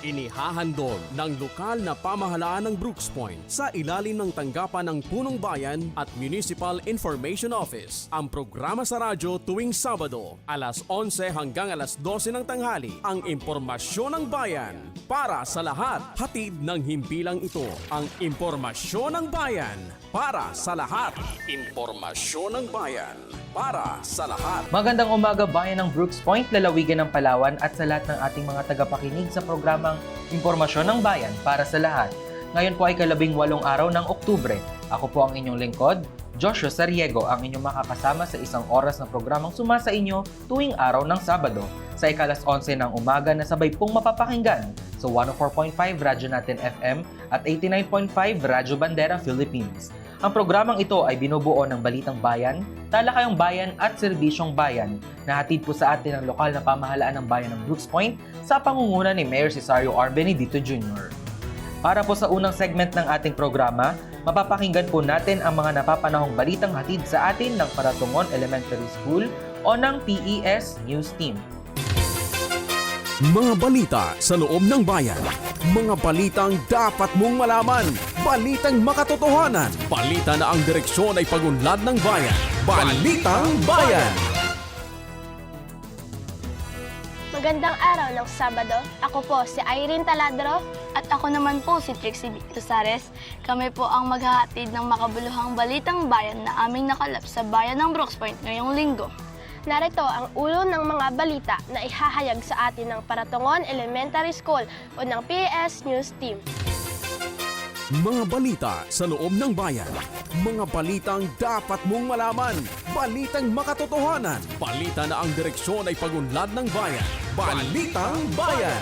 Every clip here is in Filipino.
Inihahandog ng lokal na pamahalaan ng Brooks Point sa ilalim ng tanggapan ng Punong Bayan at Municipal Information Office ang programa sa radyo tuwing Sabado, alas 11 hanggang alas 12 ng tanghali, ang impormasyon ng bayan para sa lahat. Hatid ng himpilang ito, ang impormasyon ng bayan para sa lahat. Impormasyon ng bayan para sa lahat. Magandang umaga bayan ng Brooks Point, lalawigan ng Palawan at sa lahat ng ating mga tagapakinig sa programang Impormasyon ng Bayan para sa lahat. Ngayon po ay 18 araw ng Oktubre. Ako po ang inyong lingkod, Joshua Sariego, ang inyong makakasama sa isang oras na programang sumasa inyo tuwing araw ng Sabado sa ikalas 11 ng umaga na sabay pong mapapakinggan sa 104.5 Radyo Natin FM at 89.5 Radyo Bandera Philippines. Ang programang ito ay binubuo ng Balitang Bayan, Talakayang Bayan at Serbisyong Bayan na hatid po sa atin ng lokal na pamahalaan ng bayan ng Brooks Point sa pangunguna ni Mayor Cesario R. Benedito Jr. Para po sa unang segment ng ating programa, mapapakinggan po natin ang mga napapanahong balitang hatid sa atin ng Paratungon Elementary School o ng PES News Team. Mga balita sa loob ng bayan. Mga balitang dapat mong malaman. Balitang makatotohanan. Balita na ang direksyon ay pagunlad ng bayan. Balitang Bayan. Magandang araw ng Sabado. Ako po si Irene Taladro. At ako naman po si Trixie Tusares. Kami po ang maghahatid ng makabuluhang balitang bayan na aming nakalap sa bayan ng Brooks Point ngayong linggo. Narito ang ulo ng mga balita na ihahayag sa atin ng Paratungon Elementary School o ng PES News Team. Mga balita sa loob ng bayan. Mga balitang dapat mong malaman. Balitang makatotohanan. Balita na ang direksyon ay pagunlad ng bayan. Balitang Bayan.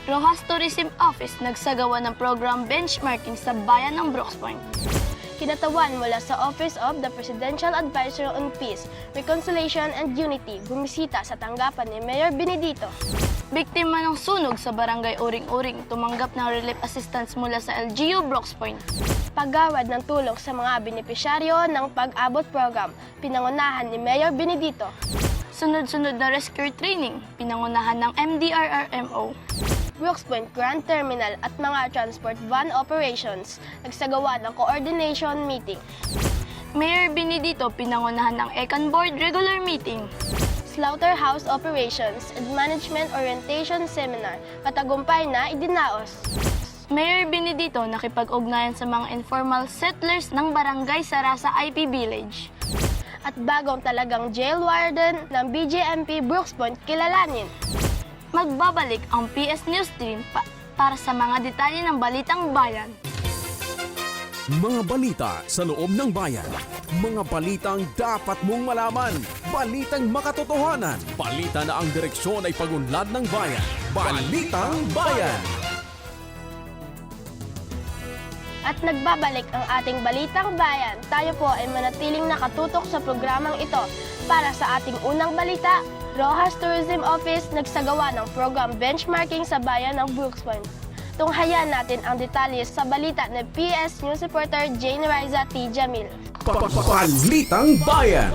Rojas Tourism Office nagsagawa ng program benchmarking sa bayan ng Brooks Point. Kinatawan mula sa Office of the Presidential Advisor on Peace, Reconciliation and Unity, bumisita sa tanggapan ni Mayor Benedito. Biktima ng sunog sa barangay Uring-Uring, tumanggap ng relief assistance mula sa LGU Brooks Point. Paggawad ng tulong sa mga benepisyaryo ng pag-abot program, pinangunahan ni Mayor Benedito. Sunod-sunod na rescue training, pinangunahan ng MDRRMO. Brooks Point Grand Terminal at mga transport van operations, nagsagawa ng coordination meeting. Mayor Benedito pinangunahan ng Econ Board regular meeting. Slaughterhouse Operations and Management Orientation Seminar, matagumpay na idinaos. Mayor Benedito nakipag-ugnayan sa mga informal settlers ng barangay Sarasa IP Village. At bagong talagang jail warden ng BJMP Brooks Point kilalanin. Magbabalik ang PS News Team para sa mga detalye ng Balitang Bayan. Mga balita sa loob ng bayan. Mga balitang dapat mong malaman. Balitang makatotohanan. Balita na ang direksyon ay pagunlad ng bayan. Balitang Bayan. At nagbabalik ang ating Balitang Bayan. Tayo po ay manatiling nakatutok sa programang ito. Para sa ating unang balita, Rojas Tourism Office nagsagawa ng program benchmarking sa bayan ng Brooks Point. Tunghayan natin ang detalye sa balita ni PS News reporter Jane Riza T. Jamil. Balitang Bayan.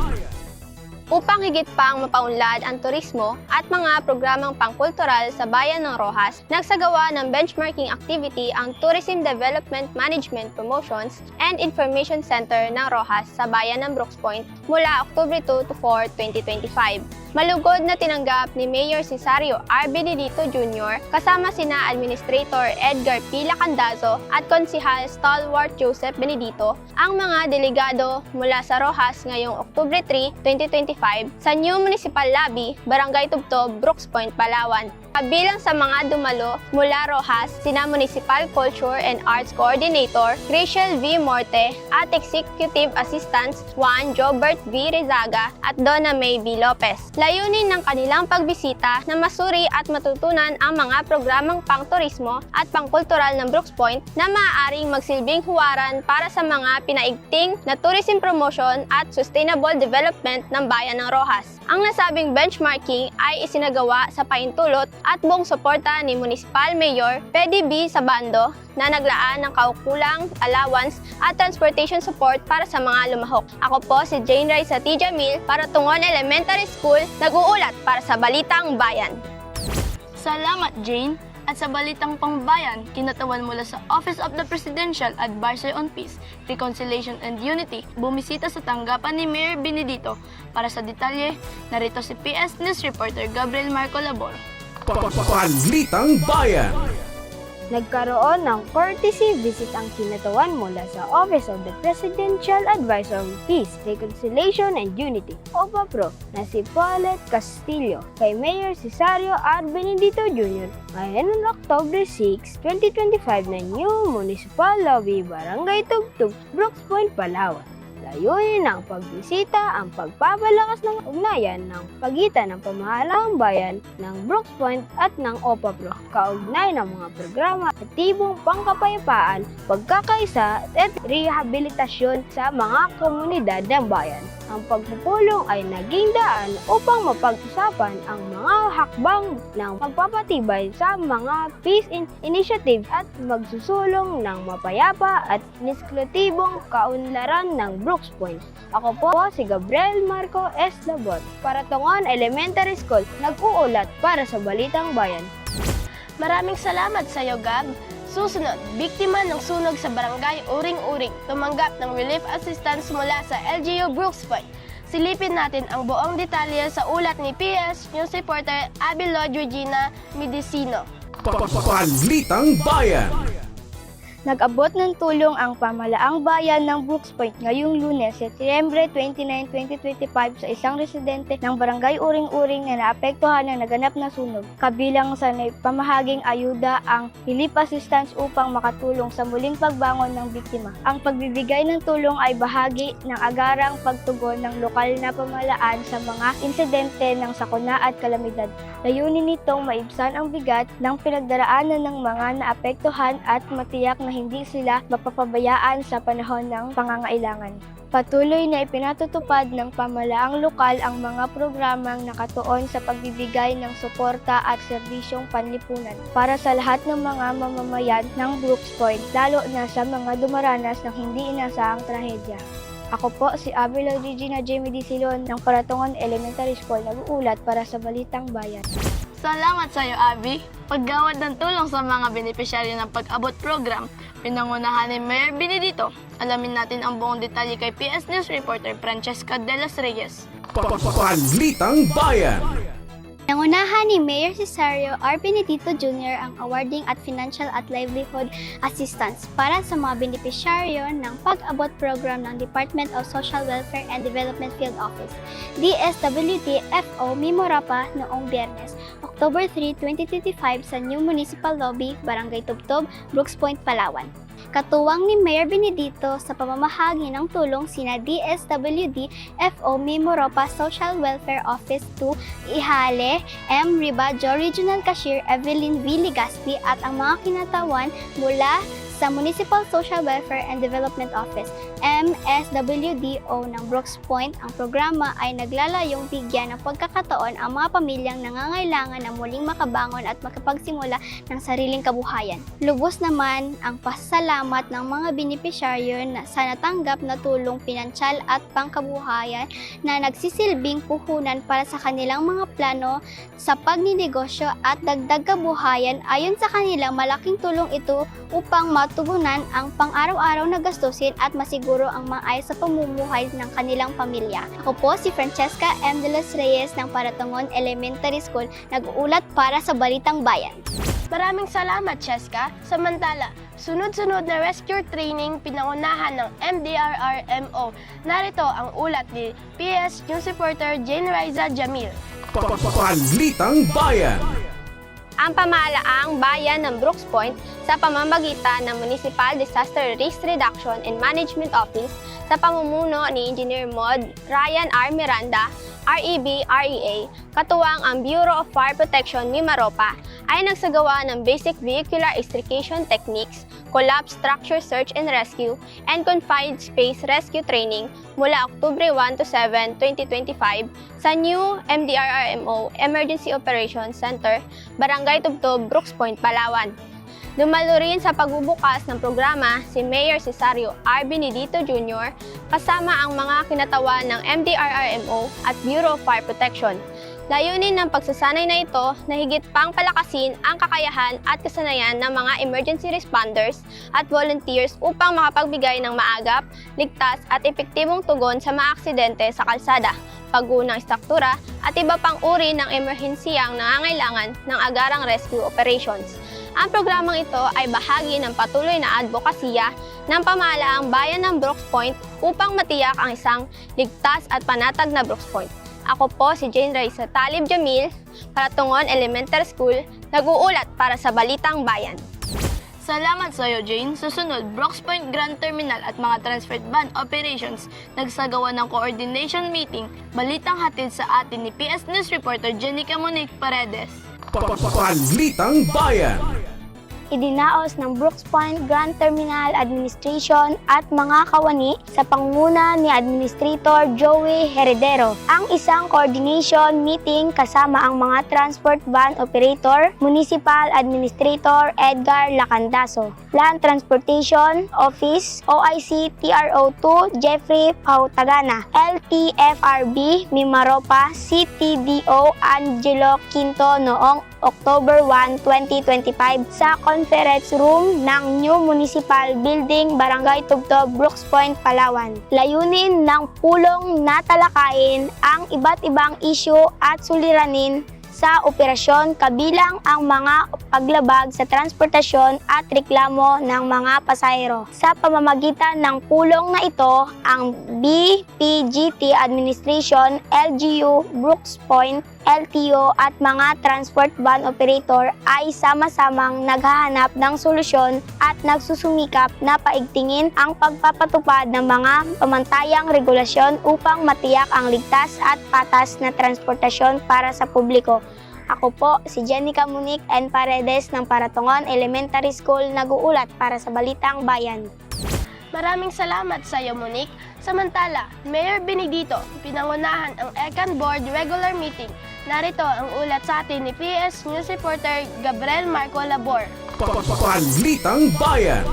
Upang higit pang mapaunlad ang turismo at mga programang pangkultural sa bayan ng Rojas, nagsagawa ng benchmarking activity ang Tourism Development Management Promotions and Information Center ng Rojas sa bayan ng Brooks Point mula October 2 to 4, 2025. Malugod na tinanggap ni Mayor Cesario R. Benedito Jr. kasama sina Administrator Edgar P. Lacandazo at Konsihal Stalwart Joseph Benedito ang mga delegado mula sa Rojas ngayong October 3, 2025 sa New Municipal Lobby, Barangay Tubtob, Brooks Point, Palawan. Kabilang sa mga dumalo mula Rojas, sina Municipal Culture and Arts Coordinator Rachel V. Morte at Executive Assistants Juan Jobert V. Rezaga at Donna May B. Lopez. Layunin ng kanilang pagbisita na masuri at matutunan ang mga programang pangturismo at pangkultural ng Brooks Point na maaaring magsilbing huwaran para sa mga pinaigting na tourism promotion at sustainable development ng bayan ng Rojas. Ang nasabing benchmarking ay isinagawa sa paintulot at buong suporta ni Municipal Mayor Pedi B. Sabando na naglaan ng kaukulang allowance at transportation support para sa mga lumahok. Ako po si Jane Riza T. Jamil para Tungon Elementary School, nag-uulat para sa Balitang Bayan. Salamat, Jane! At sa balitang pangbayan, kinatawan mula sa Office of the Presidential Advisor on Peace, Reconciliation and Unity, bumisita sa tanggapan ni Mayor Benedito. Para sa detalye, narito si PS News Reporter Gabriel Marco Labor. Balitang Bayan. Nagkaroon ng courtesy visit ang kinatawan mula sa Office of the Presidential Advisor on Peace, Reconciliation and Unity, OPAPRO, na si Paulette Castillo kay Mayor Cesario R. Benedito Jr. ngayon ng October 6, 2025 na New Municipal Lobby, Barangay Tugtog, Brooks Point, Palawan. Layunin ng pagbisita ang pagpapalakas ng ugnayan ng pagitan ng pamahalaang bayan ng Brooks Point at ng OPAPRO, kaugnay ng mga programa at tibong pangkapayapaan, pagkakaisa at rehabilitasyon sa mga komunidad ng bayan. Ang pagpupulong ay naging daan upang mapag-usapan ang mga hakbang ng pagpapatibay sa mga peace initiatives at magsusulong ng mapayapa at inisklutibong kaunlaran ng Brooks Point. Ako po si Gabriel Marco S. Labor, para Tungon Elementary School, nag-uulat para sa Balitang Bayan. Maraming salamat sa iyo, Gab. Susunod, biktima ng sunog sa barangay Uring-Uring, tumanggap ng relief assistance mula sa LGU Brooks Point. Silipin natin ang buong detalye sa ulat ni PS News Reporter Abilod Regina Medicino. Balitang Bayan. Nag-abot ng tulong ang pamalaang bayan ng Brooks Point ngayong Lunes, Setyembre 29, 2025 sa isang residente ng barangay Uring-Uring na naapektuhan ng naganap na sunog. Kabilang sa pamahaging ayuda ang relief assistance upang makatulong sa muling pagbangon ng biktima. Ang pagbibigay ng tulong ay bahagi ng agarang pagtugon ng lokal na pamahalaan sa mga insidente ng sakuna at kalamidad. Layunin nitong maibsan ang bigat ng pinagdaraanan ng mga naapektuhan at matiyak na hindi sila mapapabayaan sa panahon ng pangangailangan. Patuloy na ipinatutupad ng pamahalaang lokal ang mga programang nakatuon sa pagbibigay ng suporta at serbisyong panlipunan para sa lahat ng mga mamamayan ng Brooks Point, lalo na sa mga dumaranas ng hindi inaasahang trahedya. Ako po si Abilod Regina J. Medicilon ng Paratungon Elementary School, nag-uulat para sa Balitang Bayan. Salamat sa iyo, Abby! Paggawad ng tulong sa mga benepisyaryo ng pag-abot program, pinangunahan ni Mayor Benedito. Alamin natin ang buong detalye kay PS News Reporter Francesca de las Reyes. Balitang Bayan. Nangunahan ni Mayor Cesario R. Benedito Jr. ang awarding at financial at livelihood assistance para sa mga benepisyaryo ng pag-abot program ng Department of Social Welfare and Development Field Office, DSWD-FO Mimorapa noong Biyernes, October 3, 2025 sa New Municipal Lobby, Barangay Tugtog, Brooks Point, Palawan. Katuwang ni Mayor Benedito sa pamamahagi ng tulong sina DSWD, FO Mimoropa Social Welfare Office 2, Ihale, M. Ribajo Regional Cashier Evelyn V. Ligaspi at ang mga kinatawan mula sa Municipal Social Welfare and Development Office, MSWDO ng Brooks Point. Ang programa ay naglalayong bigyan ng pagkakataon ang mga pamilyang nangangailangan na muling makabangon at makapagsimula ng sariling kabuhayan. Lubos naman ang pasasalamat ng mga benepisyaryo sa natanggap na tulong pinansyal at pangkabuhayan na nagsisilbing puhunan para sa kanilang mga plano sa pagninegosyo at dagdag kabuhayan. Ayon sa kanilang, malaking tulong ito upang matugunan ang pang-araw-araw na gastusin at masiguro ang maayos sa pamumuhay ng kanilang pamilya. Ako po si Francesca M. de las Reyes ng Paratungon Elementary School, nag-uulat para sa Balitang Bayan. Maraming salamat, Cheska. Samantala, sunod-sunod na rescue training pinangunahan ng MDRRMO. Narito ang ulat ni PS News Reporter Jane Riza Jamil. Balitang Bayan. Ang pamahalaang bayan ng Brooks Point sa pamamagitan ng Municipal Disaster Risk Reduction and Management Office sa pamumuno ni Engineer Mod Ryan R. Miranda, REB-REA, katuwang ang Bureau of Fire Protection Mimaropa, ay nagsagawa ng basic vehicular extrication techniques, collapse structure search and rescue, and confined space rescue training mula Oktubre 1 to 7, 2025 sa New MDRRMO Emergency Operations Center, Barangay Tugtog, Brooks Point, Palawan. Dumalo rin sa pagbubukas ng programa si Mayor Cesario R. Benedito Jr. kasama ang mga kinatawan ng MDRRMO at Bureau of Fire Protection. Layunin ng pagsasanay na ito na higit pang palakasin ang kakayahan at kasanayan ng mga emergency responders at volunteers upang makapagbigay ng maagap, ligtas at epektibong tugon sa mga aksidente sa kalsada, paggunang struktura at iba pang uri ng emerhensiyang nangangailangan ng agarang rescue operations. Ang programang ito ay bahagi ng patuloy na advokasya ng pamahalaang bayan ng Brooks Point upang matiyak ang isang ligtas at panatag na Brooks Point. Ako po si Jane Raisa Talib Jamil, Paratungon Elementary School, nag-uulat para sa Balitang Bayan. Salamat sa iyo, Jane. Susunod, Brooks Point Grand Terminal at mga transferred van operations nagsagawa ng coordination meeting. Balitang hatid sa atin ni PS News reporter Jenica Monique Paredes. Balitang Bayan. Idinaos ng Brooks Point Grand Terminal Administration at mga kawani sa pangunguna ni Administrator Joey Heredero ang isang coordination meeting kasama ang mga transport van operator, Municipal Administrator Edgar Lacandaso, Land Transportation Office OIC TRO2 Jeffrey Pautagana, LTFRB Mimaropa CTDO Angelo Quinto noong October 1, 2025 sa conference room ng New Municipal Building, Barangay Tubtob, Brooks Point, Palawan. Layunin ng pulong na talakayin ang iba't ibang isyu at suliranin sa operasyon kabilang ang mga paglabag sa transportasyon at reklamo ng mga pasahero. Sa pamamagitan ng pulong na ito, ang BPGT Administration, LGU, Brooks Point, LTO at mga transport van operator ay sama-samang naghahanap ng solusyon at nagsusumikap na paigtingin ang pagpapatupad ng mga pamantayang regulasyon upang matiyak ang ligtas at patas na transportasyon para sa publiko. Ako po si Jenica Monique N. Paredes ng Paratungon Elementary School, nag-uulat para sa Balitang Bayan. Maraming salamat sa iyo, Monique. Samantala, Mayor Benedito, pinangunahan ang ECAN Board Regular Meeting. Narito ang ulat sa atin ni PS News reporter Gabriel Marco Labor. Balitang Bayan.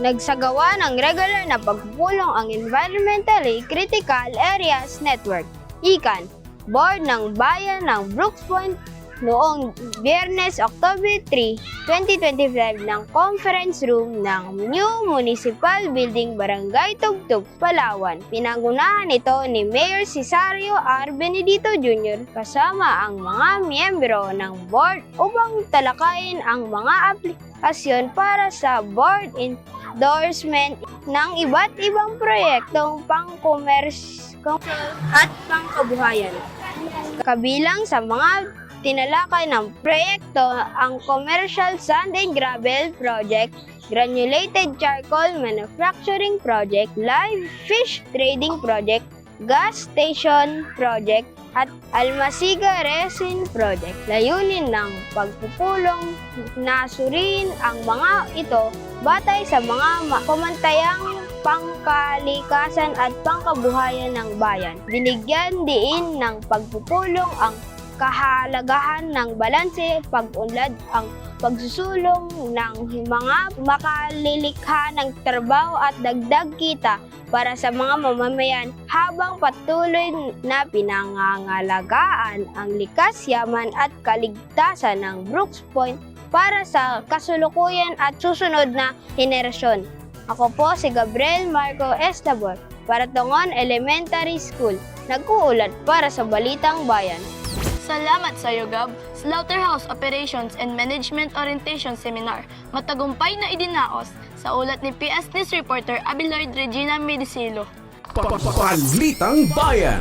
Nagsagawa ng regular na pagpupulong ang Environmentally Critical Areas Network, ECAN, Board ng Bayan ng Brooks Point noong Biyernes, October 3, 2025 ng conference room ng New Municipal Building, Barangay Tugtog, Palawan. Pinangunahan ito ni Mayor Cesario R. Benedito Jr. kasama ang mga miyembro ng board upang talakayin ang mga aplikasyon para sa board endorsement ng iba't ibang proyektong pang-commerce at pang-kabuhayan. Kabilang sa mga tinalakay ng proyekto ang Commercial Sand and Gravel Project, Granulated Charcoal Manufacturing Project, Live Fish Trading Project, Gas Station Project, at Almasiga Resin Project. Layunin ng pagpupulong na suriin ang mga ito batay sa mga pamantayang pangkalikasan at pangkabuhayan ng bayan. Binigyan diin ng pagpupulong ang kahalagahan ng balanse, pag-unlad, ang pagsusulong ng mga makalilikha ng trabaho at dagdag kita para sa mga mamamayan habang patuloy na pinangangalagaan ang likas, yaman at kaligtasan ng Brooks Point para sa kasulukuyan at susunod na henerasyon. Ako po si Gabriel Marco Estabor, Paratungon Elementary School, nag-uulat para sa Balitang Bayan. Salamat sa iyo, Gab. Slaughterhouse Operations and Management Orientation Seminar. Matagumpay na idinaos sa ulat ni PS News reporter Abeloyd Regina Medicilo. Balitang Bayan.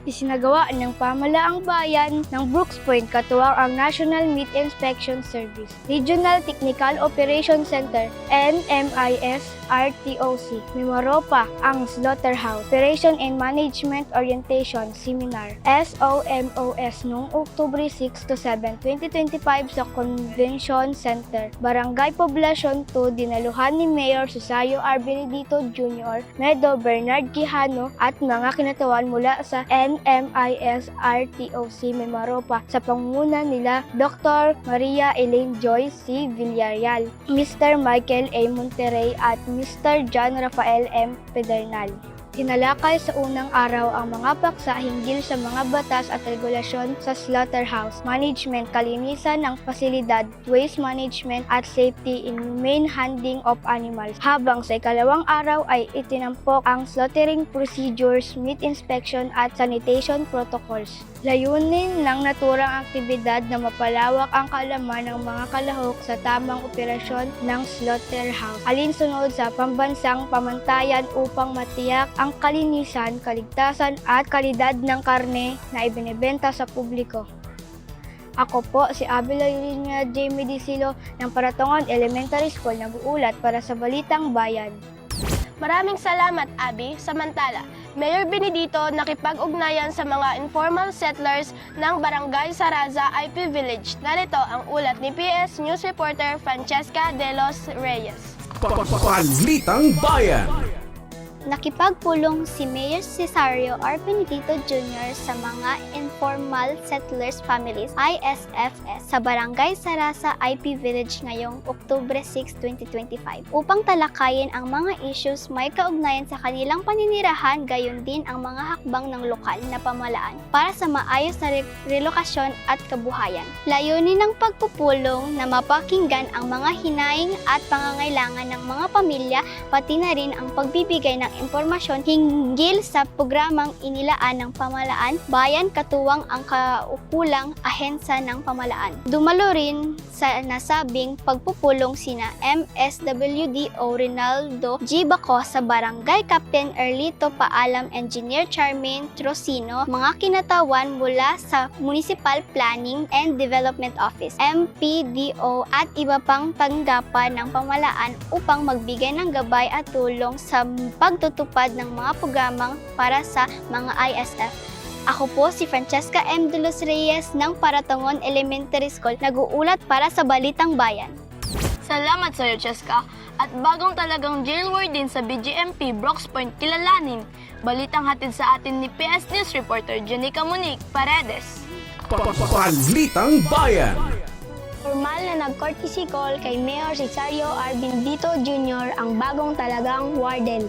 Isinagawa ng Pamahalaang Bayan ng Brooks Point katuwang ang National Meat Inspection Service, Regional Technical Operations Center, NMIS RTOC, Mimaropa, ang Slaughterhouse Operation and Management Orientation Seminar, SOMOS, noong October 6 to 7, 2025 sa Convention Center, Barangay Poblacion 2, dinaluhan ni Mayor Cesario R. Benedito Jr., Medo Bernard Quijano at mga kinatawan mula sa NMIS RTOC Mimaropa sa pangunguna nila Dr. Maria Elaine Joyce C. Villarreal, Mr. Michael A. Monterrey at Mr. John Rafael M. Pedernal. Tinalakay sa unang araw ang mga paksa hinggil sa mga batas at regulasyon sa slaughterhouse, management, kalinisan ng pasilidad, waste management at safety in humane handling of animals. Habang sa ikalawang araw ay itinampok ang slaughtering procedures, meat inspection at sanitation protocols. Layunin ng naturang aktibidad na mapalawak ang kaalaman ng mga kalahok sa tamang operasyon ng slaughterhouse, alinsunod sa pambansang pamantayan upang matiyak ang kalinisan, kaligtasan at kalidad ng karne na ibinebenta sa publiko. Ako po si Abela Yurinia J. Medisilo ng Paratongon Elementary School nag-uulat para sa Balitang Bayan. Maraming salamat, Abby. Samantala, Mayor Benedito nakipag-ugnayan sa mga informal settlers ng Barangay Saraza IP Village. Narito ang ulat ni PS News reporter Francesca De Los Reyes. Balitang Bayan. Nakipagpulong si Mayor Cesario R. Benedito Jr. sa mga Informal Settlers Families ISFS sa Barangay Saraza IP Village ngayong Oktubre 6, 2025 upang talakayin ang mga issues may kaugnayan sa kanilang paninirahan gayon din ang mga hakbang ng lokal na pamahalaan para sa maayos na relokasyon at kabuhayan. Layunin ng pagpupulong na mapakinggan ang mga hinaing at pangangailangan ng mga pamilya pati na rin ang pagbibigay ng impormasyon hinggil sa programang inilaan ng pamahalaan, bayan katuwang ang kaukulang ahensya ng pamahalaan. Dumalo rin sa nasabing pagpupulong sina MSWDO Rinaldo G. Baco sa Barangay Captain Erlito Paalam Engineer Charmaine Trocino, mga kinatawan mula sa Municipal Planning and Development Office, MPDO at iba pang tanggapan ng pamahalaan upang magbigay ng gabay at tulong sa pagtutupad ng mga programang para sa mga ISF. Ako po si Francesca M. De Los Reyes ng Paratongon Elementary School, nag-uulat para sa Balitang Bayan. Salamat sa iyo, Cheska. At bagong talagang jail warden sa BGMP Brooks Point kilalanin. Balitang hatid sa atin ni PS News reporter Jenica Monique Paredes. Balitang Bayan. Formal na nag-courtesy call kay Mayor Cesario R. Benedito Jr. ang bagong talagang warden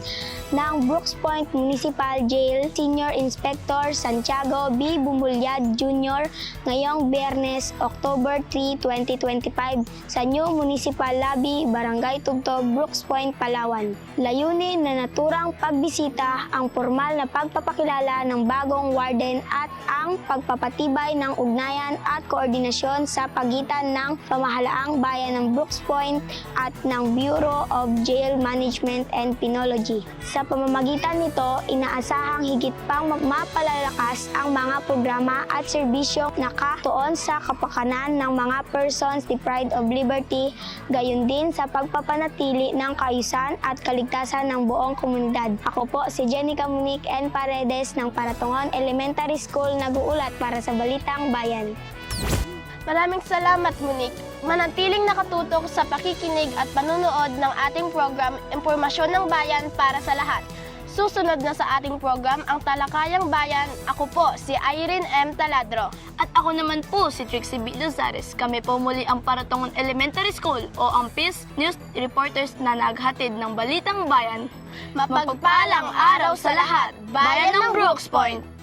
ng Brooks Point Municipal Jail, Senior Inspector Santiago B. Bumulyad Jr. ngayong Biyernes, October 3, 2025 sa New Municipal Lobby, Barangay Tugtog, Brooks Point, Palawan. Layunin na naturang pagbisita ang formal na pagpapakilala ng bagong warden at ang pagpapatibay ng ugnayan at koordinasyon sa pagitan ng pamahalaang bayan ng Brooks Point at ng Bureau of Jail Management and Penology. Sa pamamagitan nito, inaasahang higit pang mapalalakas ang mga programa at serbisyong nakatuon sa kapakanan ng mga persons deprived of liberty, gayon din sa pagpapanatili ng kaayusan at kaligtasan ng buong komunidad. Ako po si Jenica Monique N. Paredes ng Paratongon Elementary School, nag-uulat para sa Balitang Bayan. Maraming salamat, Monique. Manatiling nakatutok sa pakikinig at panunood ng ating program Impormasyon ng Bayan para sa lahat. Susunod na sa ating program ang Talakayang Bayan. Ako po si Irene M. Taladro. At ako naman po si Trixie B. Lozares. Kami po muli ang Paratongon Elementary School o ang PS News reporters na naghatid ng Balitang Bayan. Mapagpalang araw sa lahat, Bayan ng Brooks Point!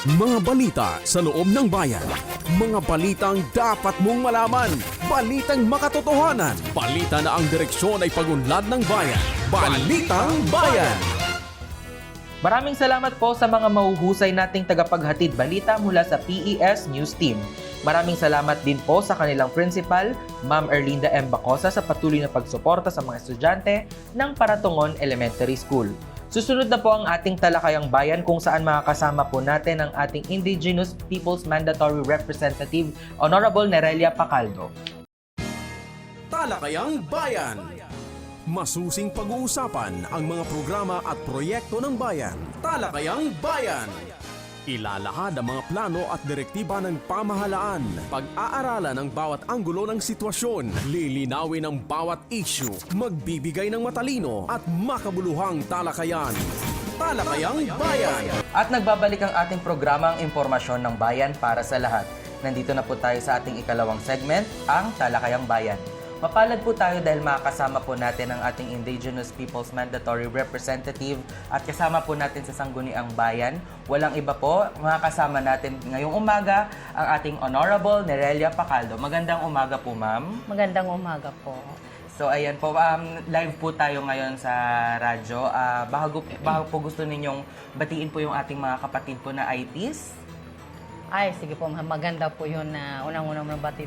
Mga balita sa loob ng bayan. Mga balitang dapat mong malaman. Balitang makatotohanan. Balita na ang direksyon ay pagunlad ng bayan. Balitang Bayan. Maraming salamat po sa mga mahuhusay nating tagapaghatid balita mula sa PES News Team. Maraming salamat din po sa kanilang principal, Ma'am Erlinda M. Bacosa, sa patuloy na pagsuporta sa mga estudyante ng Paratongon Elementary School. Susunod na po ang ating Talakayang Bayan kung saan makakasama po natin ang ating Indigenous Peoples Mandatory Representative, Honorable Nerelia Pacaldo. Talakayang Bayan. Masusing pag-uusapan ang mga programa at proyekto ng bayan. Talakayang Bayan. Ilalahad ang mga plano at direktiba ng pamahalaan. Pag-aaralan ang bawat anggulo ng sitwasyon. Lilinawin ang bawat issue. Magbibigay ng matalino at makabuluhang talakayan. Talakayang Bayan. At nagbabalik ang ating programang Impormasyon ng Bayan para sa lahat. Nandito na po tayo sa ating ikalawang segment, ang Talakayang Bayan. Mapalad po tayo dahil makakasama po natin ang ating Indigenous Peoples Mandatory Representative at kasama po natin sa Sangguniang Bayan. Walang iba po, makakasama natin ngayong umaga ang ating Honorable Nerelia Pacaldo. Magandang umaga po, ma'am. Magandang umaga po. So ayan po, live po tayo ngayon sa radyo. Bago po gusto ninyong batiin po yung ating mga kapatid po na IPs. Ay, sige po, maganda po yun na unang-unang mabatid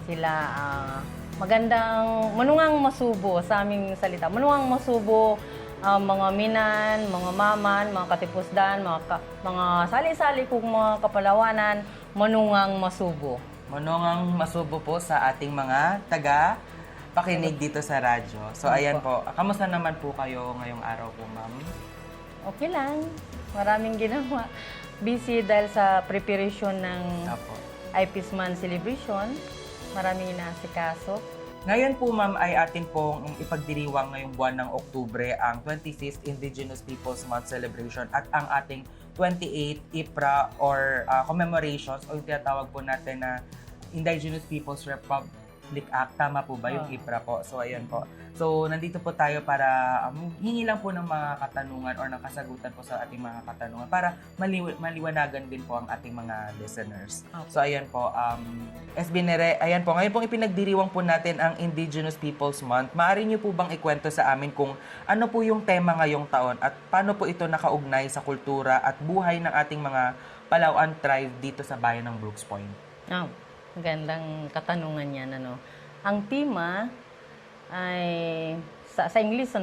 sila. Manungang masubo sa aming salita. Manungang masubo mga minan, mga maman, mga katipusdan, mga sali-sali kong mga kapalawanan, manungang masubo. Manungang masubo po sa ating mga pakinig dito sa radyo. So ayan po, kamusta naman po kayo ngayong araw po, ma'am? Okay lang. Maraming ginawa. Busy dahil sa preparation ng Apo. IP's Month celebration. Maraming inaasikaso. Ngayon po, ma'am, ay atin pong ipagdiriwang ngayong buwan ng Oktubre ang 25th Indigenous Peoples Month celebration at ang ating 28th IPRA or commemorations o yung tinatawag po natin na Indigenous Peoples Republic Act. Tama po ba yung IPRA po? So, ayun po. So, nandito po tayo para hingi lang po ng mga katanungan or ng kasagutan po sa ating mga katanungan para maliwanagan din po ang ating mga listeners. Okay. So, ayan po. SB Nere, ayan po. Ngayon pong ipinagdiriwang po natin ang Indigenous Peoples Month. Maaari niyo po bang ikwento sa amin kung ano po yung tema ngayong taon at paano po ito nakaugnay sa kultura at buhay ng ating mga Palauan tribe dito sa bayan ng Brooks Point? Magandang katanungan yan. Ang tema ay sa English,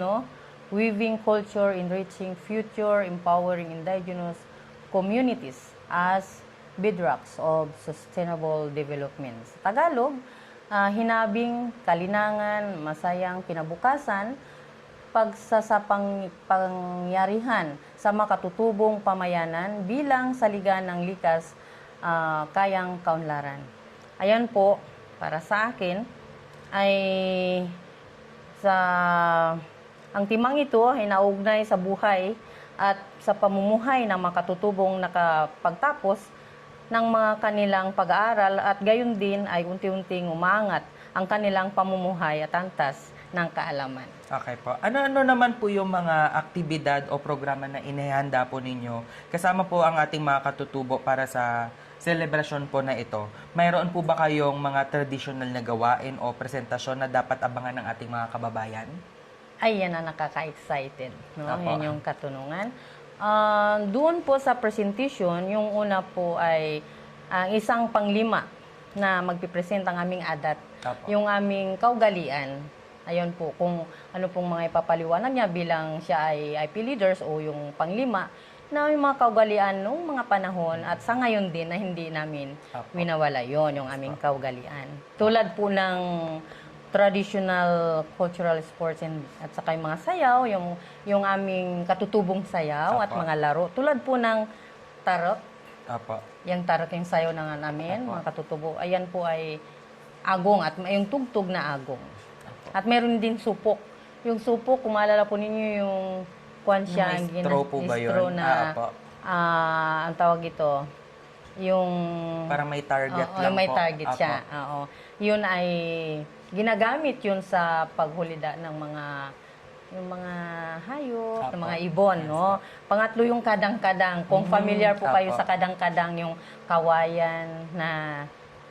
Weaving Culture, Enriching Future, Empowering Indigenous Communities as Bedrocks of Sustainable Development. Sa Tagalog, hinabing, kalinangan, masayang kinabukasan, pagsasapang pangyarihan sa makatutubong pamayanan bilang saligan ng likas kayang kaunlaran. Ayan po, para sa akin, ay ang timang ito ay naugnay sa buhay at sa pamumuhay ng makatutubong nakapagtapos ng mga kanilang pag-aaral at gayon din ay unti-unting umaangat ang kanilang pamumuhay at antas ng kaalaman. Okay po. Ano-ano naman po yung mga aktibidad o programa na inihanda po ninyo kasama po ang ating mga katutubo para sa selebrasyon po na ito? Mayroon po ba kayong mga traditional na gawain o presentasyon na dapat abangan ng ating mga kababayan? Ay, yan ang nakaka-excited. Apo. Yan yung katanungan. Doon po sa presentation, yung una po ay ang isang panglima na magpipresent ang aming adat. Apo. Yung aming kaugalian. Ayun po, kung ano pong mga ipapaliwanag niya bilang siya ay IP leaders o yung panglima, na yung mga kaugalian noong mga panahon at sa ngayon din na hindi namin winawala yon yung aming kaugalian. Tulad po ng traditional cultural sports at saka yung mga sayaw, yung aming katutubong sayaw at mga laro. Tulad po ng tarot. Yung tarot yung sayaw na namin, mga katutubo. Ayan po ay agong at yung tugtog na agong. At meron din supok. Yung supok, kung maalala po ninyo yung siya, yung maestro po ba yun? Na, ang tawag ito, yung... Parang may target lang may po. target siya. Oo. Yun ay ginagamit yun sa paghulida ng yung mga hayop, ng mga ibon, no? Pangatlo yung kadang-kadang. Kung familiar po kayo sa kadang-kadang, yung kawayan na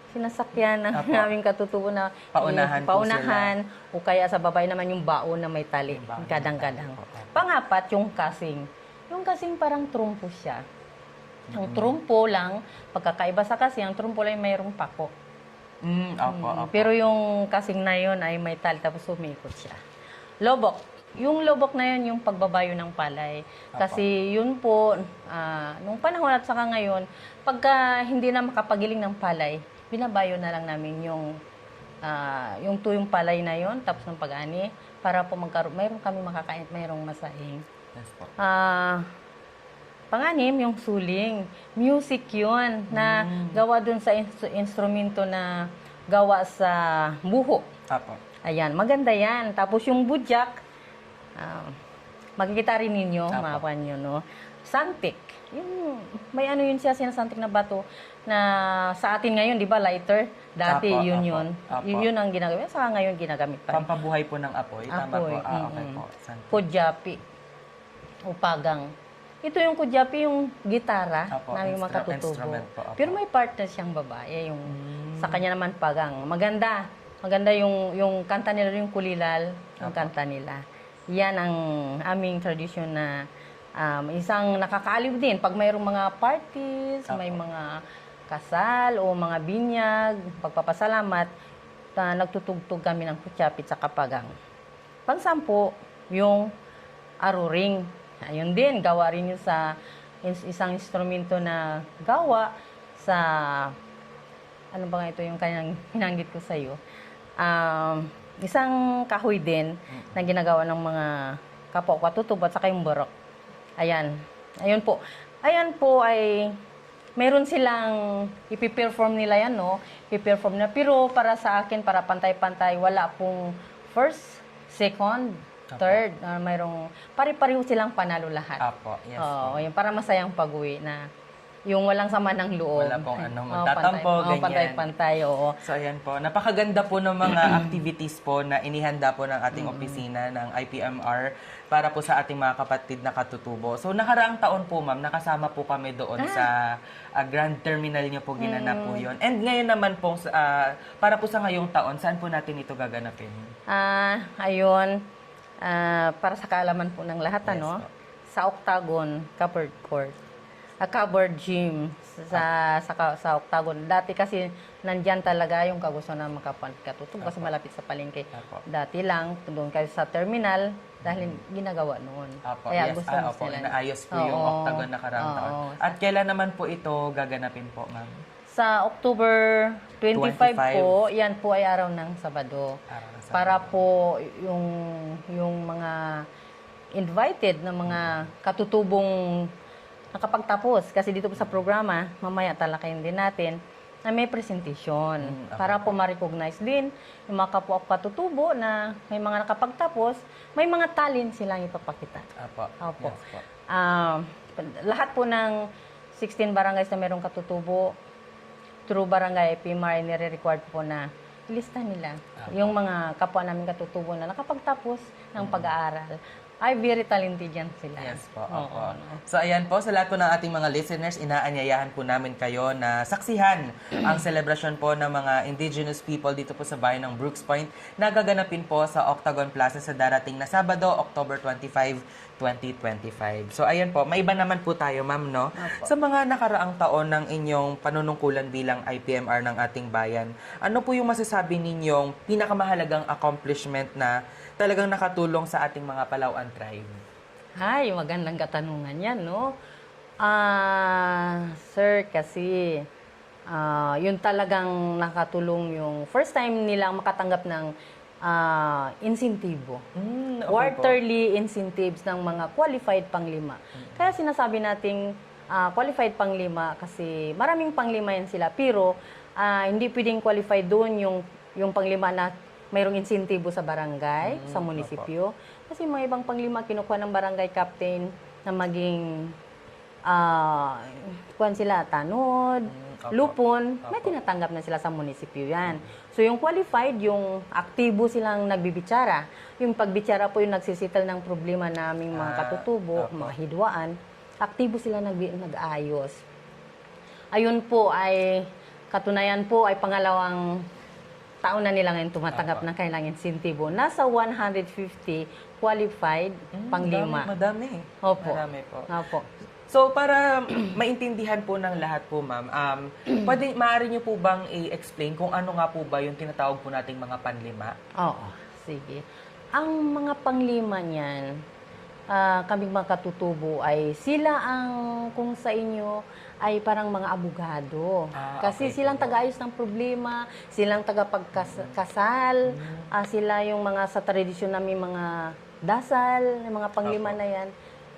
sinasakyan ng naming katutubo na paunahan o kaya sa babae naman yung baon na may tali, kadang-kadang. Pangapat, yung kasing. Yung kasing parang trumpo siya. Yung trumpo lang, pagkakaiba sa kasing, ang trumpo lang mayroong pako. Pero yung kasing na yun ay may tali, tapos umikot siya. Lobok. Yung lobok na yun, yung pagbabayo ng palay. Kasi yun po, nung panahon at saka ngayon, pagka hindi na makapagiling ng palay, binabayo na lang namin yung tuyong palay na yon tapos ng pag-ani para po mayroon kami makakain, mayroong masahing. Yes po. Panganim, yung suling. Music yun na gawa dun sa instrumento na gawa sa buho. Ayan, maganda yan. Tapos yung budyak, makikita rin ninyo, mapan nyo, no? Sandpik. yung may ano yun siya sinasantik na bato na sa atin ngayon, di ba, lighter? Dati Apo, yun apo, yun. apo. Yun ang ginagamit. Saka ngayon ginagamit pa rin. Pampabuhay po ng apoy. Tama po. Apoy, Okay po. Kudyapi. Upagang. Ito yung kudyapi, yung gitara Apo, namin mga katutubo. instrument po, apo. Pero may partner siyang babae, yung sa kanya naman pagang. Maganda. Maganda yung kanta nila, yung kulilal, yung kanta nila. Yan ang aming tradisyon na isang nakakaaliw din. Pag mayroong mga parties, may mga kasal o mga binyag, pagpapasalamat, nagtutugtog kami ng kutsapit sa kapagang. Pang-sampo, yung aruring. Ayun din, gawa rin yun sa isang instrumento na gawa sa, ano ba nga ito yung kanyang hinanggit ko sa iyo, isang kahoy din na ginagawa ng mga kapwa katutubo at saka yung barok. Ayan. Ayun po. Ayan po ay meron silang ipiperform nila yan, no? Ipiperform na. Pero para sa akin, para pantay-pantay, wala pong first, second, third. Mayroong pare-pareho silang panalo lahat. Apo, yes Oo, po. yung para masayang pag-uwi na yung walang sama ng loob. Wala pong ano, Oo, magtatampo, ganyan. Pantay-pantay, oo. So, ayan po. Napakaganda po ng mga activities po na inihanda po ng ating opisina ng IPMR para po sa ating mga kapatid na katutubo. So, nakaraang taon po, ma'am, nakasama po kami doon sa Grand Terminal niyo po ginanap po yun. And ngayon naman po, para po sa ngayong taon, saan po natin ito gaganapin? Ayun, para sa kaalaman po ng lahat, Yes, ano? po. Sa Octagon, covered court. Covered gym sa Octagon. Dati kasi nandyan talaga yung kagusto ng mga katutubo kasi malapit sa palengke. Apo. Dati lang, doon kayo sa terminal dahil ginagawa noon. Apo, Kaya yes. gusto mo Opo, sila. inaayos po yung Oo. Octagon nakaraang taon. Oo. At kailan naman po ito gaganapin po, ma'am? Sa October 25 25 po, yan po ay araw ng Sabado. Araw ng Sabado. Para po yung mga invited na mga katutubong nakapagtapos. Kasi dito po sa programa, mamaya talakayin din natin, na may presentation. Okay. Para po ma-recognize din yung mga kapwa katutubo na may mga nakapagtapos, may mga talent silang ipapakita. Apo. Opo. Yes po. Lahat po ng 16 barangays na merong katutubo, through barangay PMR, nire-required po na ilista nila yung mga kapwa namin katutubo na nakapagtapos ng pag-aaral. Ay, very talented yan sila. Yes po. Oo, Opo. no. So, ayan po, sa lahat po ng ating mga listeners, inaanyayahan po namin kayo na saksihan ang selebrasyon po ng mga indigenous people dito po sa bayan ng Brooks Point na gaganapin po sa Octagon Plaza sa darating na Sabado, October 25, 2025. So, ayan po, may iba naman po tayo, ma'am, no? Sa mga nakaraang taon ng inyong panunungkulan bilang IPMR ng ating bayan, ano po yung masasabi ninyong pinakamahalagang accomplishment na talagang nakatulong sa ating mga Palauan tribe? Ay, magandang katanungan yan, no? Sir, kasi yun talagang nakatulong yung first time nilang makatanggap ng insentibo. Okay Quarterly incentives ng mga qualified panglima. Kaya sinasabi nating qualified panglima kasi maraming panglima yan sila. Pero hindi pwedeng qualified doon yung panglima na mayroong insentibo sa barangay, sa munisipyo. Kasi mga ibang panglima kinukuha ng barangay captain na maging kuwan sila, tanod, lupon, may tinatanggap na sila sa munisipyo yan. So yung qualified, yung aktibo silang nagbibitsara. Yung pagbitsara po yung nagsisital ng problema naming mga katutubo, mga hidwaan, aktibo sila nag-aayos. Ayun po ay, katunayan po ay pangalawang taon na nila ngayon tumatanggap ng kailangan insentibo. Nasa 150 qualified panglima. Madami. Opo. Marami po. Opo. So, para maintindihan po ng lahat po, ma'am, maaari niyo po bang i-explain kung ano nga po ba yung tinatawag po nating mga panlima? Oo, sige. Ang mga panglima niyan, kaming mga katutubo ay sila ang kung sa inyo ay parang mga abogado. Kasi okay. silang taga-ayos ng problema, silang tagapagkasal, sila yung mga sa tradisyon namin mga dasal, yung mga panglima na yan.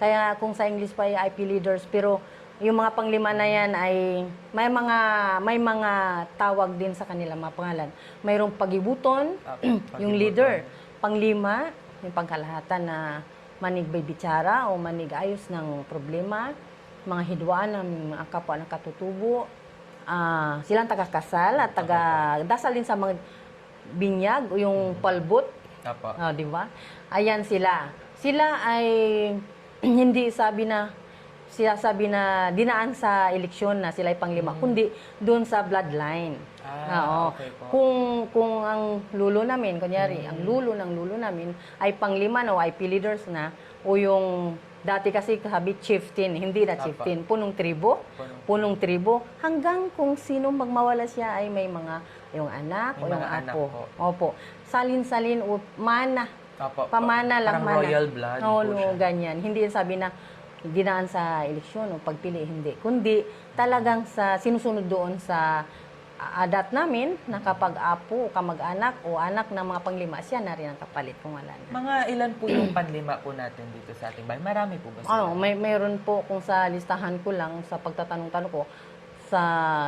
Kaya kung sa English pa ay IP leaders, pero yung mga panglima na yan ay may mga tawag din sa kanila, mga pangalan. Mayroong pagibuton, yung leader. Panglima, yung pangkalahatan na manig bitsara o manig ayos ng problema. mga hidwaan ng mga kapwa ng katutubo. Silang taga-kasal at taga-dasal din sa mga binyag o yung palbot. Apo. Di ba? Ayan sila. Sila ay hindi sabi na dinaan sa eleksyon na sila ay panglima, kundi doon sa bloodline. Oo. Okay po. Kung ang lulo namin, kunyari, ang lulo ng lulo namin ay panglima na o IP leaders na o yung dati kasi sabi chieftain, hindi na chieftain, punong tribo, hanggang kung sino magmawala siya ay may mga yung anak May o yung mga anak apo. po. Opo. Salin-salin o mana. Apo. Pamana lang, Parang mana. royal blood Oo, po siya. ganyan. Hindi yung sabi na dinaan sa eleksyon o pagpili, hindi. Kundi talagang sa sinusunod doon sa adat namin na kapag apo o kamag-anak o anak ng mga panglima, siya na rin ang kapalit kung wala na. Mga ilan po yung panlima po natin dito sa ating bayan? Marami po ba sila? Mayroon po kung sa listahan ko lang sa pagtatanong-tanong ko, sa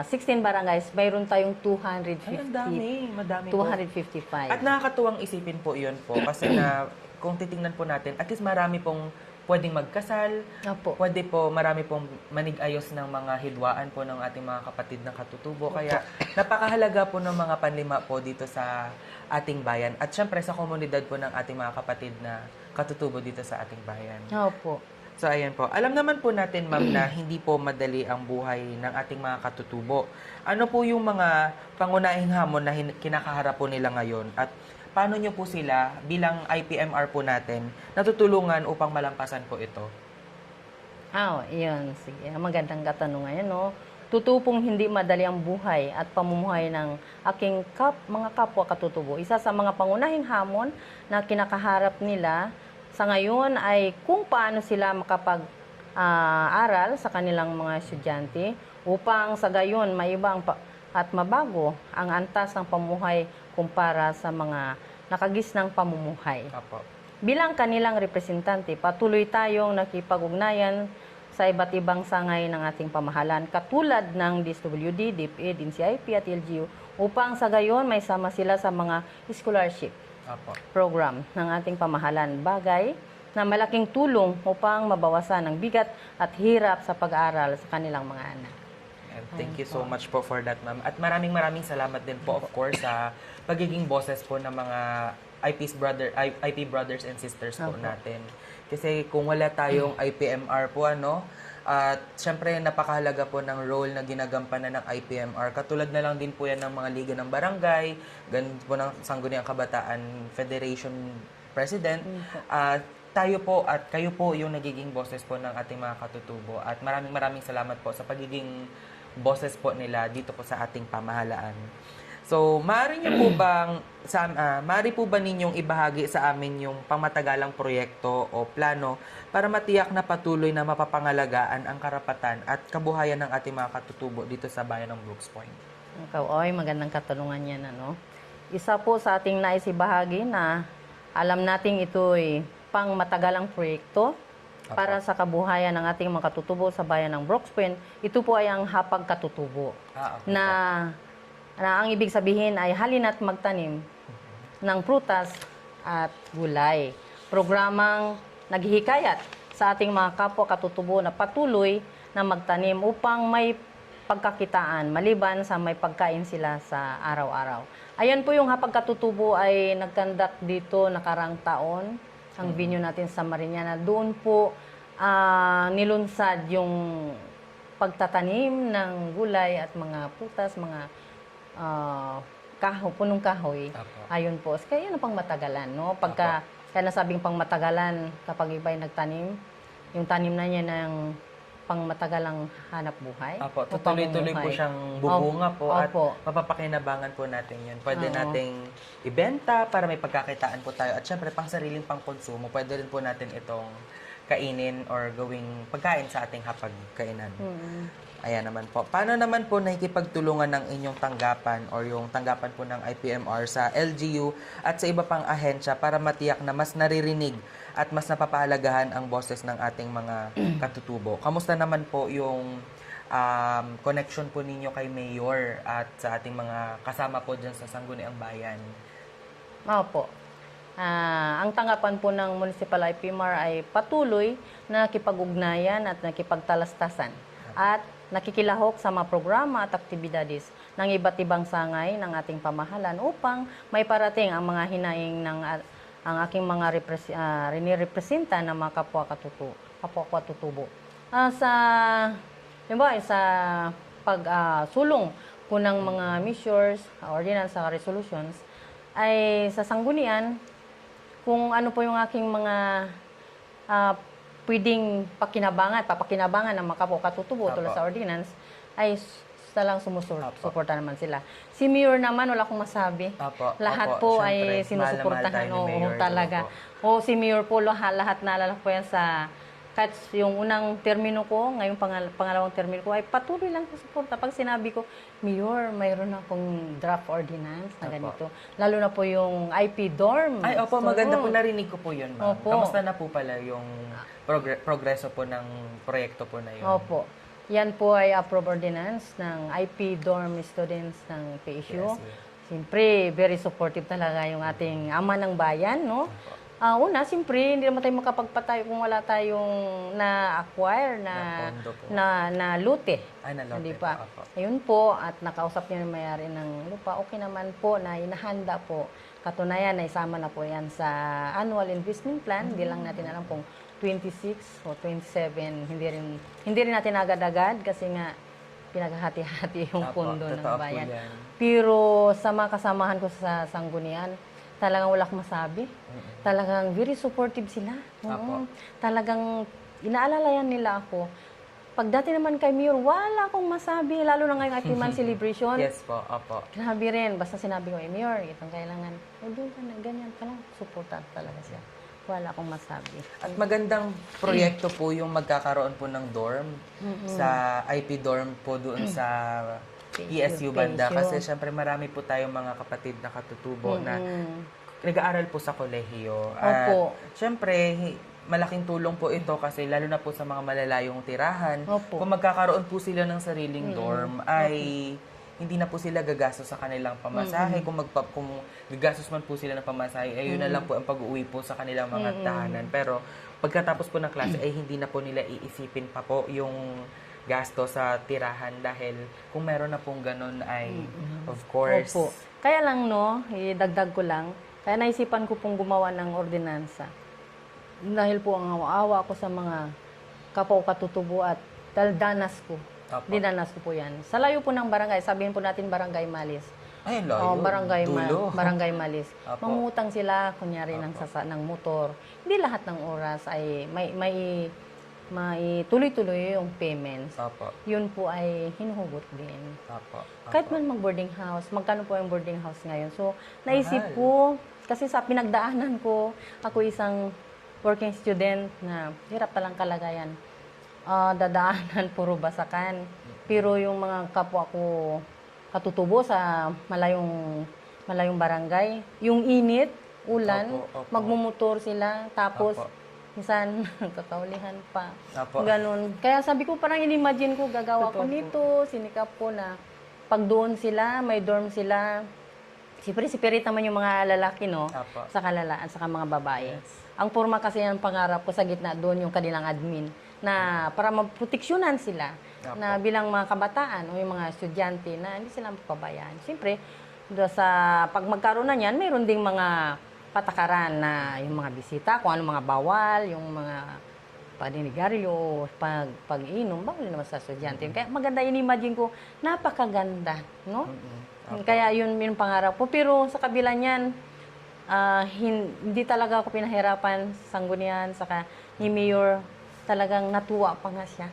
16 barangays, mayroon tayong 250. Ay, ang madami po. 255. At nakakatuwang isipin po yun po kasi na kung titingnan po natin, at least marami pong pwedeng magkasal, Opo. pwede po marami pong manigayos ng mga hidwaan po ng ating mga kapatid na katutubo. Kaya napakahalaga po ng mga panlima po dito sa ating bayan at syempre sa komunidad po ng ating mga kapatid na katutubo dito sa ating bayan. Opo. So, ayan po. Alam naman po natin, ma'am, na hindi po madali ang buhay ng ating mga katutubo. Ano po yung mga pangunahing hamon na kinakaharap po nila ngayon? At paano nyo po sila, bilang IPMR po natin, natutulungan upang malampasan po ito? Iyon. Sige. Magandang katanungan yan, no? Totoo pong hindi madali ang buhay at pamumuhay ng aking mga kapwa katutubo. Isa sa mga pangunahing hamon na kinakaharap nila sa ngayon ay kung paano sila makapag-aral sa kanilang mga estudyante upang sa gayon maibang at mabago ang antas ng pamuhay kumpara sa mga nakagisnang pamumuhay. Apo. Bilang kanilang representante, patuloy tayong nakipag-ugnayan sa iba't ibang sangay ng ating pamahalaan katulad ng DSWD, DepEd, NCIP at LGU upang sa gayon may sama sila sa mga scholarship Apo. program ng ating pamahalaan, bagay na malaking tulong upang mabawasan ang bigat at hirap sa pag-aaral sa kanilang mga anak. And thank you so much po for that, ma'am. At maraming salamat din po, of course, sa pagiging boses po ng mga IP brothers and sisters po natin. Kasi kung wala tayong IPMR po, at syempre napakahalaga po ng role na ginagampanan ng IPMR. Katulad na lang din po yan ng mga liga ng barangay, ganun po ng Sangguniang Kabataan Federation President. Tayo po at kayo po yung nagiging boses po ng ating mga katutubo. At maraming salamat po sa pagiging boses po nila dito po sa ating pamahalaan. So, maaari po ba ninyong ibahagi sa amin yung pangmatagalang proyekto o plano para matiyak na patuloy na mapapangalagaan ang karapatan at kabuhayan ng ating mga katutubo dito sa bayan ng Brooks Point? Magandang katanungan yan, Isa po sa ating naisibahagi na alam nating ito'y pangmatagalang proyekto para sa kabuhayan ng ating mga katutubo sa bayan ng Brooks Point. Ito po ay ang Hapag Katutubo Okay. na ang ibig sabihin ay halina't magtanim ng prutas at gulay. Programang naghihikayat sa ating mga kapwa katutubo na patuloy na magtanim upang may pagkakitaan maliban sa may pagkain sila sa araw-araw. Ayan po yung Hapag Katutubo ay nagkandak dito nakarang taon. Ang venue natin sa Mariñana. Doon po nilunsad yung pagtatanim ng gulay at mga prutas, mga punong kahoy. Apo. Ayun po. Kaya yun ang pangmatagalan, no? Kaya nasabing pangmatagalan kapag iba'y nagtanim, yung tanim na niya ng pangmatagalang hanap buhay. Apo, o tuloy-tuloy po pamumuhay. siyang bubunga po at Opo. mapapakinabangan po natin yan. Pwede Oo. nating ibenta para may pagkakitaan po tayo. At syempre, pang sariling pangkonsumo, pwede rin po natin itong kainin or gawing pagkain sa ating hapagkainan. Ayan naman po. Paano naman po nakikipagtulungan ng inyong tanggapan or yung tanggapan po ng IPMR sa LGU at sa iba pang ahensya para matiyak na mas naririnig at mas napapahalagahan ang boses ng ating mga katutubo? Kamusta naman po yung connection po ninyo kay Mayor at sa ating mga kasama po dyan sa Sangguniang Bayan? Opo. Ang tanggapan po ng Municipal IPMR ay patuloy na nakipag-ugnayan at nakipagtalastasan at nakikilahok sa mga programa at aktibidades ng iba't ibang sangay ng ating pamahalaan upang may parating ang mga hinaing ng ang aking mga rinirepresenta ng mga kapwa katutubo. Sa pagsulong po ng mga measures, ordinance, resolutions, ay sa sanggunian, kung ano po yung aking mga pwedeng papakinabangan ng mga kapwa katutubo tulad sa ordinance, ay talang sumusuporta naman sila. Si Mayor naman, wala akong masabi. Lahat po ay sinusuportahan. Oo, talaga. O si Mayor po, lahat naalala ko yan sa kahit yung unang termino ko, ngayong pangalawang termino ko, ay patuloy lang sa suporta. Pag sinabi ko, Mayor, mayroon akong draft ordinance na ganito. Lalo na po yung IP dorm. Ay, opo, maganda po. Narinig ko po yun, ma'am. Opo. Kamusta na po pala yung progreso po ng proyekto po na yun? Opo. Yan po ay approved ordinance ng IP dorm students ng PSU. Siyempre, very supportive talaga yung ating ama ng bayan, no? Una, siyempre, hindi naman tayo makapagpatayo kung wala tayong na-acquire na lute. Ay, na lute. Hindi pa. Ayun po, at nakausap niyo yung may-ari ng lupa. Okay naman po na inahanda po. Katunayan na isama na po yan sa annual investment plan. Hindi lang natin alam kung 26 o 27. Hindi rin natin agad-agad kasi nga pinaghati-hati yung pundo ng bayan. Pero sa mga kasamahan ko sa sanggunian, talagang wala akong masabi. Talagang very supportive sila. Talagang inaalalayan nila ako. Pag dati naman kay Mayor, wala akong masabi. Lalo na ngayong Atiman celebration. Yes po, opo. Grabe rin. Basta sinabi ko, Mayor, itong kailangan. Doon ka na, ganyan ka lang. Supportan talaga siya. Wala akong masabi. At magandang proyekto po yung magkakaroon po ng dorm sa IP dorm po doon sa PSU banda. Kasi syempre marami po tayong mga kapatid na katutubo na nag-aaral po sa kolehiyo. At syempre, malaking tulong po ito kasi lalo na po sa mga malalayong tirahan. Kung magkakaroon po sila ng sariling dorm, ay hindi na po sila gagastos sa kanilang pamasahe. Kung gagastos man po sila ng pamasahe, ay yun na lang po ang pag-uwi po sa kanilang mga tahanan. Pero pagkatapos po ng klase, ay hindi na po nila iisipin pa po yung gasto sa tirahan dahil kung meron na pong ganun ay of course. Opo. Kaya lang idagdag ko lang, kaya naisipan ko pong gumawa ng ordinansa. Dahil po ang awa ko sa mga kapwa katutubo at dinanas ko po yan. Sa layo po ng barangay, sabihin po natin barangay Malis. Ay, layo. Barangay Malis. Mangutang sila, kunyari ng motor. Hindi lahat ng oras ay may tuloy-tuloy yung payments. Yun po ay hinuhugot din. Kahit man mag-boarding house, magkano po yung boarding house ngayon? So, naisip ko, kasi sa pinagdaanan ko, ako isang working student na hirap palang kalagayan. Dadaanan, puro basakan. Pero yung mga kapwa ko katutubo sa malayong barangay, yung init, ulan, magmumotor sila, tapos minsan kakaulihan pa. Ganun. Kaya sabi ko, parang in-imagine ko, gagawa ko nito, sinikap ko na pag doon sila, may dorm sila. Sipirit naman yung mga lalaki, no? Sa kalalaan, sa mga babae. Ang forma kasi ng pangarap ko sa gitna doon yung kanilang admin na para maproteksyonan sila na bilang mga kabataan o yung mga estudyante na hindi sila mapabayaan. Siyempre, pag magkaroon na yan, mayroon ding mga patakaran na yung mga bisita, kung ano mga bawal, yung mga paninigarilyo, pag-inom, bawal naman sa estudyante. Kaya maganda, in-imagine ko, napakaganda, no? Kaya yun yung pangarap ko. Pero sa kabila niyan, hindi talaga ako pinahirapan sa sanggunian, saka ni Mayor, talagang natuwa pa nga siya.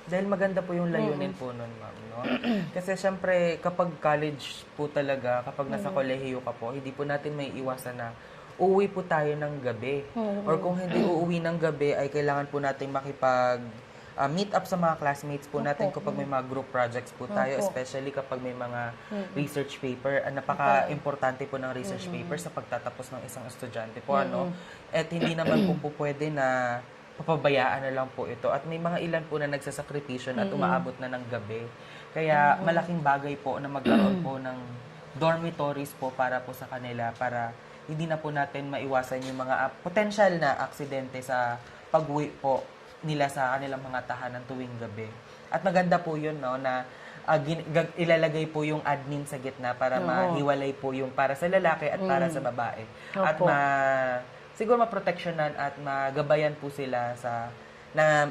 Dahil maganda po yung layunin po nun, ma'am, no? Kasi syempre, kapag college po talaga, kapag nasa kolehiyo ka po, hindi po natin may iwasan na uuwi po tayo ng gabi. Or kung hindi uuwi ng gabi, ay kailangan po natin meet up sa mga classmates po natin kapag may mga group projects po tayo, especially kapag may mga research paper. Napaka-importante po ng research paper sa pagtatapos ng isang estudyante po, ano? At hindi naman po pwede na papabayaan na lang po ito. At may mga ilan po na nagsasakripisyon at umaabot na ng gabi. Kaya malaking bagay po na magkaroon po ng dormitories po para po sa kanila, para hindi na po natin maiwasan yung mga potential na aksidente sa pag-uwi po nila sa kanilang mga tahanan tuwing gabi. At maganda po yun, no, na ilalagay po yung admin sa gitna para mahiwalay po yung para sa lalaki at para sa babae. At siguro maproteksyonan at magabayan po sila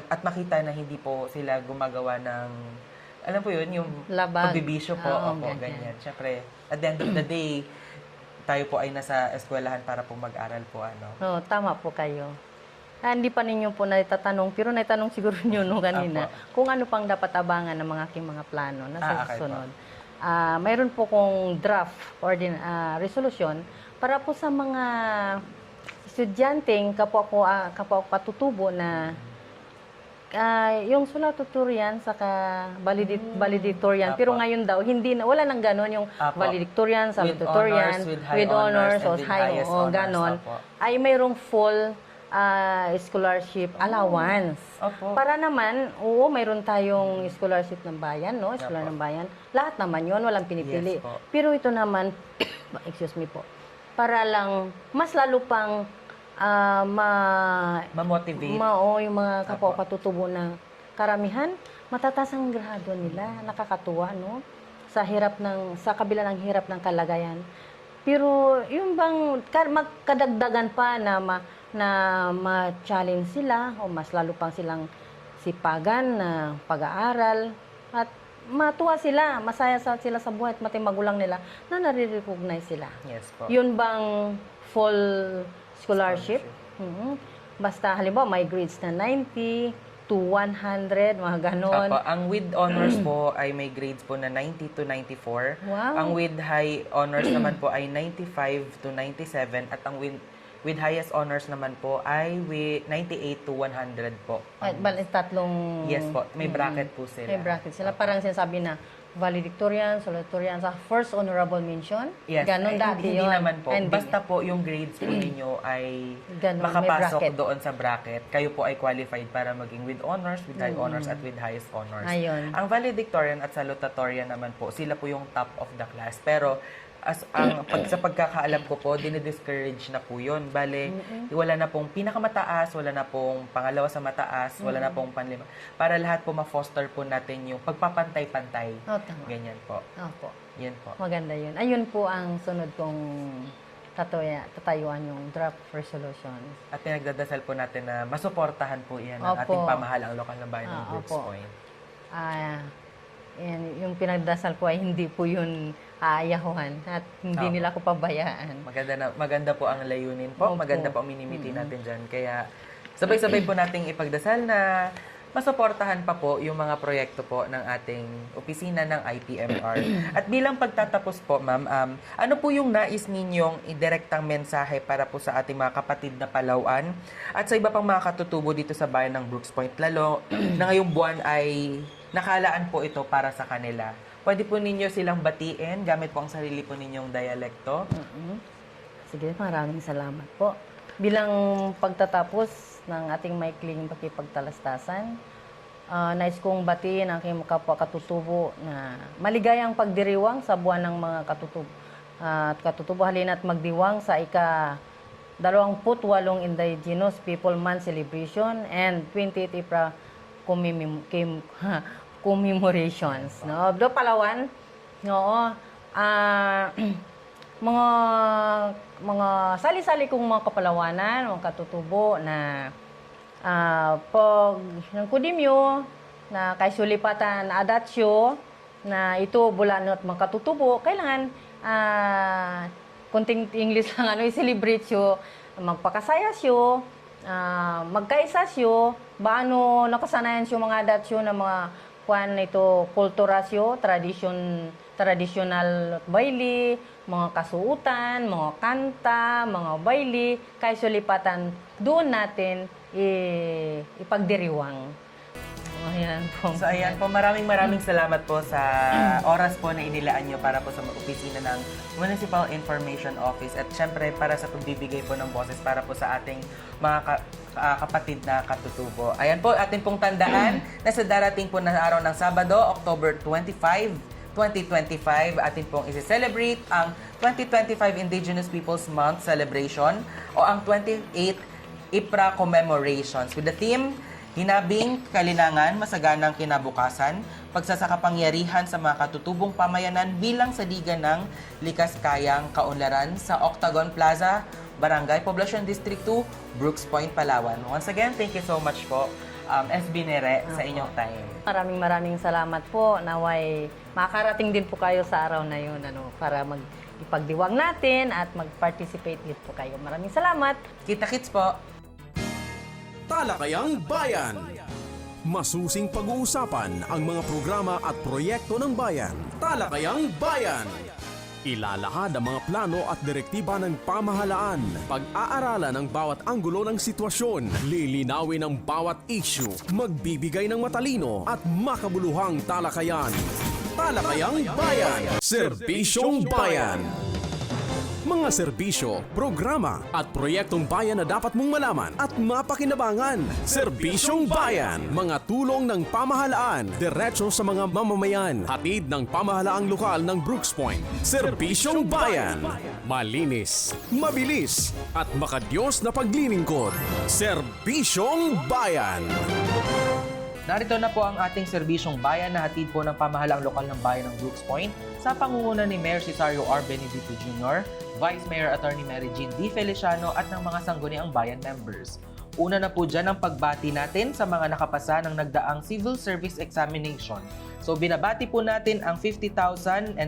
at makita na hindi po sila gumagawa ng, alam po yun, yung Labag. pagbibisyo po. Ganyan. Siyempre, at the end of the day, tayo po ay nasa eskwelahan para po mag-aral po. Tama po kayo. Hindi pa ninyo po naitatanong, pero naitanong siguro nyo kanina kung ano pang dapat abangan ng mga aking mga plano na sa susunod. Mayroon po kong draft resolution para po sa mga estudyanteng kapwa ko patutubo na yung salutatorian saka valedictorian. Pero ngayon daw, wala nang ganon yung valedictorian, salutatorian, with honors, o high, o ganon. Ay mayroong full scholarship allowance. Para naman, mayroon tayong scholarship ng bayan, no? Scholar ng bayan. Lahat naman yun, walang pinipili. Pero ito naman, excuse me po, para lang mas lalo pang ma-motivate. Yung mga kapwa patutubo na karamihan, matataas ang grado nila. Nakakatuwa, no? Sa kabila ng hirap ng kalagayan. Pero yung bang magkadagdagan pa na ma-challenge sila o mas lalo pang silang sipagan na pag-aaral at matuwa sila, masaya sila sa buhay at mati magulang nila na nare-recognize sila. Yes po. Yun bang full scholarship? Basta halimbawa may grades na 90 to 100, mga ganon. Ang with honors po ay may grades po na 90 to 94. Wow. Ang with high honors naman po ay 95 to 97 at ang with highest honors naman po ay with 98 to 100 po. Tatlong... Yes po, may bracket po sila. May bracket sila. Parang sinasabi na valedictorian, salutatorian, sa first honorable mention. Yes. Ganon dati hindi yun. naman po. Basta po yung grades po ninyo ay Ganon, makapasok doon sa bracket. Kayo po ay qualified para maging with honors, with high honors, at with highest honors. Ayun. Ang valedictorian at salutatorian naman po, sila po yung top of the class. Pero sa pagkakaalam ko po, dinidiscourage na po yun. Bale, wala na pong pinakamataas, wala na pong pangalawa sa mataas, wala na pong panlima. Para lahat po ma-foster po natin yung pagpapantay-pantay. Tama. Ganyan po. Opo. Yan po. Maganda yun. Ayun po ang sunod kong tatayuan yung draft resolution. At pinagdadasal po natin na masuportahan po yan ang ating pamahalaang lokal ng bayan ng Brooks Point. Yung pinagdasal ko ay hindi po yun aayahuhan at hindi nila ko pabayaan. Maganda po ang layunin po. Maganda po ang minimiti natin dyan. Kaya sabay-sabay po nating ipagdasal na masuportahan pa po yung mga proyekto po ng ating opisina ng IPMR. At bilang pagtatapos po, ma'am, ano po yung nais ninyong idirektang mensahe para po sa ating mga kapatid na Palauan at sa iba pang mga katutubo dito sa bayan ng Brooks Point, lalo na ngayong buwan ay nakalaan po ito para sa kanila. Pwede po ninyo silang batiin gamit po ang sarili po ninyong dialekto. Sige, maraming salamat po. Bilang pagtatapos ng ating maikling pakipagtalastasan, nais kong batiin ang aking kapwa katutubo na maligayang pagdiriwang sa buwan ng mga katutubo. Halina't magdiwang sa ika-28 Indigenous People Month Celebration and 20th April commemorations. No? Do Palawan, mga sali-sali kong mga kapalawanan, mga katutubo na pag ng kudimyo na kay sulipatan adatsyo na ito bulanot mga katutubo, kailangan kunting English lang i-celebrate syo, magpakasaya syo, magkaisa syo, baano nakasanayan syo mga adatsyo na mga kwan ito kulturasyo, traditional baili, mga kasuutan, mga kanta, mga baili, kay sulipatan, doon natin ipagdiriwang. Ayan po. So ayan po, maraming salamat po sa oras po na inilaan nyo para po sa opisina ng Municipal Information Office at syempre para sa pagbibigay po ng boses para po sa ating mga kapatid na katutubo. Ayan po, atin pong tandaan na sa darating po na araw ng Sabado, October 25, 2025. Atin pong isi-celebrate ang 2025 Indigenous Peoples Month celebration o ang 28th IPRA commemorations with the theme Hinabing Kalinangan, Masaganang Kinabukasan, Pagsasakapangyarihan sa mga katutubong pamayanan bilang saligan ng likas kayang kaunlaran sa Octagon Plaza, Barangay Poblacion District 2, Brooks Point, Palawan. Once again, thank you so much po, SB Nere, sa inyong time. Maraming salamat po. Naway makarating din po kayo sa araw na yun para ipagdiwang natin at mag-participate din po kayo. Maraming salamat. Kita-kits po! Talakayang Bayan. Masusing pag-uusapan ang mga programa at proyekto ng bayan. Talakayang Bayan. Ilalahad ang mga plano at direktiba ng pamahalaan. Pag-aaralan ang bawat anggulo ng sitwasyon. Lilinawin ang bawat issue. Magbibigay ng matalino at makabuluhang talakayan. Talakayang Bayan. Serbisyong Bayan. Mga serbisyo, programa at proyektong bayan na dapat mong malaman at mapakinabangan. Serbisyong Bayan. Mga tulong ng pamahalaan, diretso sa mga mamamayan. Hatid ng pamahalaang lokal ng Brooks Point. Serbisyong Bayan. Malinis, mabilis at makadiyos na paglilingkod. Serbisyong Bayan. Narito na po ang ating serbisyong bayan na hatid po ng pamahalaang lokal ng bayan ng Brooks Point sa pangunguna ni Mayor Cesario R. Benedito Jr., Vice Mayor Attorney Mary Jean D. Feliciano at ng mga sangguniang bayan members. Una na po dyan ang pagbati natin sa mga nakapasa ng nagdaang Civil Service Examination. So binabati po natin ang 50,096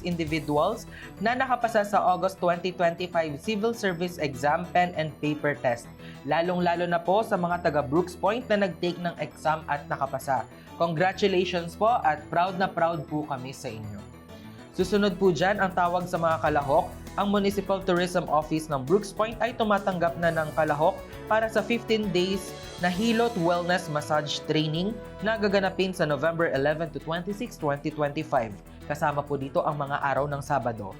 individuals na nakapasa sa August 2025 Civil Service Exam Pen and Paper Test. Lalong-lalo na po sa mga taga Brooks Point na nag-take ng exam at nakapasa. Congratulations po at proud na proud po kami sa inyo. Susunod po dyan ang tawag sa mga kalahok. Ang Municipal Tourism Office ng Brooks Point ay tumatanggap na ng kalahok para sa 15 days na Hilot Wellness Massage Training na gaganapin sa November 11 to 26, 2025. Kasama po dito ang mga araw ng Sabado.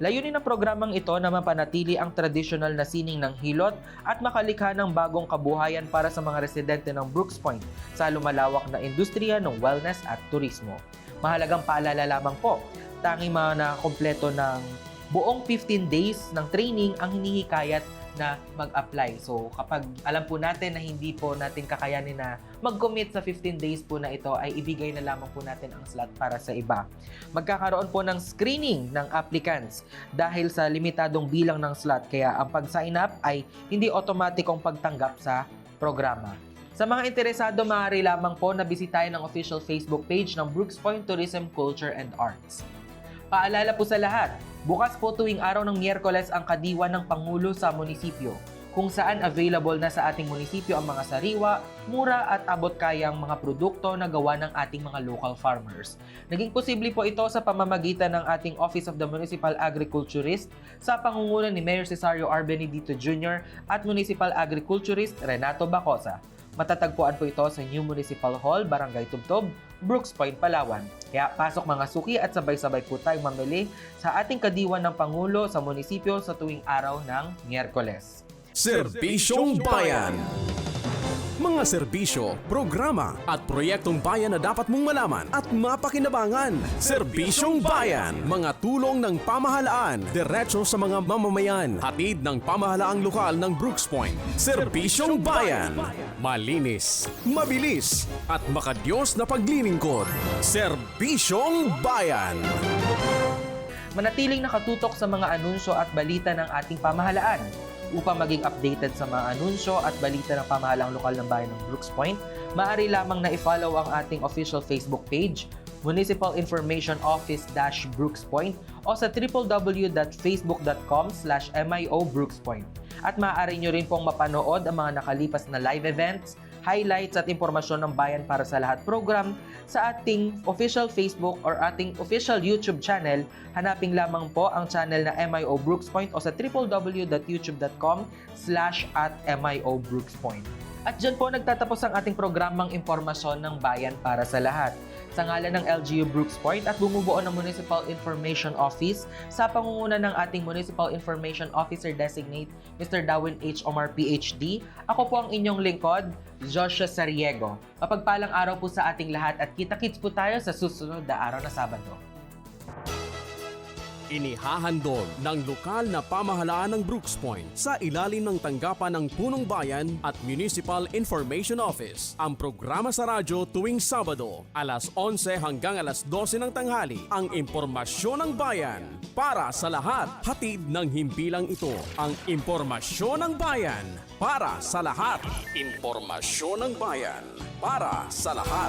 Layunin ng programang ito na mapanatili ang tradisyonal na sining ng hilot at makalikha ng bagong kabuhayan para sa mga residente ng Brooks Point sa lumalawak na industriya ng wellness at turismo. Mahalagang paalala lamang po, tanging mga nakakompleto ng buong 15 days ng training ang hinihikayat na mag-apply. So kapag alam po natin na hindi po natin kakayanin na mag-commit sa 15 days po na ito, ay ibigay na lamang po natin ang slot para sa iba. Magkakaroon po ng screening ng applicants dahil sa limitadong bilang ng slot, kaya ang pag-sign up ay hindi automatikong pagtanggap sa programa. Sa mga interesado, maaari lamang po na bisitahin ang official Facebook page ng Brooks Point Tourism, Culture and Arts. Paalala po sa lahat, bukas po tuwing araw ng Miyerkules ang kadiwa ng Pangulo sa munisipyo, kung saan available na sa ating munisipyo ang mga sariwa, mura at abot-kayang mga produkto na gawa ng ating mga local farmers. Naging posible po ito sa pamamagitan ng ating Office of the Municipal Agriculturist sa pangunguna ni Mayor Cesario R. Benedito Jr. at Municipal Agriculturist Renato Bacosa. Matatagpuan po ito sa New Municipal Hall, Barangay Tubtob, Brooks Point, Palawan. Kaya pasok mga suki at sabay-sabay po tayong mamili sa ating kadiwan ng Pangulo sa munisipyo sa tuwing araw ng Miyerkules. Serbisyong Bayan. Mga serbisyo, programa at proyektong bayan na dapat mong malaman at mapakinabangan. Serbisyong Bayan. Mga tulong ng pamahalaan, diretso sa mga mamamayan. Hatid ng pamahalaang lokal ng Brooks Point. Serbisyong Bayan. Malinis, mabilis at makadiyos na paglilingkod. Serbisyong Bayan. Manatiling nakatutok sa mga anunsyo at balita ng ating pamahalaan. Upang maging updated sa mga anunsyo at balita ng pamahalaang lokal ng bayan ng Brooks Point, maaari lamang na i-follow ang ating official Facebook page, Municipal Information Office-Brooks Point o sa www.facebook.com/MIO Brooks Point. At maaari nyo rin pong mapanood ang mga nakalipas na live events, highlights at impormasyon ng Bayan para sa Lahat program sa ating official Facebook or ating official YouTube channel. Hanapin lamang po ang channel na MIO Brooks Point o sa www.youtube.com/@MIO Brooks Point. At dyan po nagtatapos ang ating programang Impormasyon ng Bayan para sa Lahat. sa ngalan ng LGU Brooks Point at bumubuo ng Municipal Information Office sa pangunguna ng ating Municipal Information Officer Designate, Mr. Darwin H. Omar PhD. Ako po ang inyong lingkod, Joshua Sariego. Mapagpalang araw po sa ating lahat at kita-kits po tayo sa susunod na araw na Sabado. Inihahandog ng lokal na pamahalaan ng Brooks Point sa ilalim ng tanggapan ng Punong Bayan at Municipal Information Office. Ang programa sa radyo tuwing Sabado, alas 11 hanggang alas 12 ng tanghali, ang impormasyon ng bayan para sa lahat. Hatid ng himpilang ito, ang impormasyon ng bayan para sa lahat. Impormasyon ng bayan para sa lahat.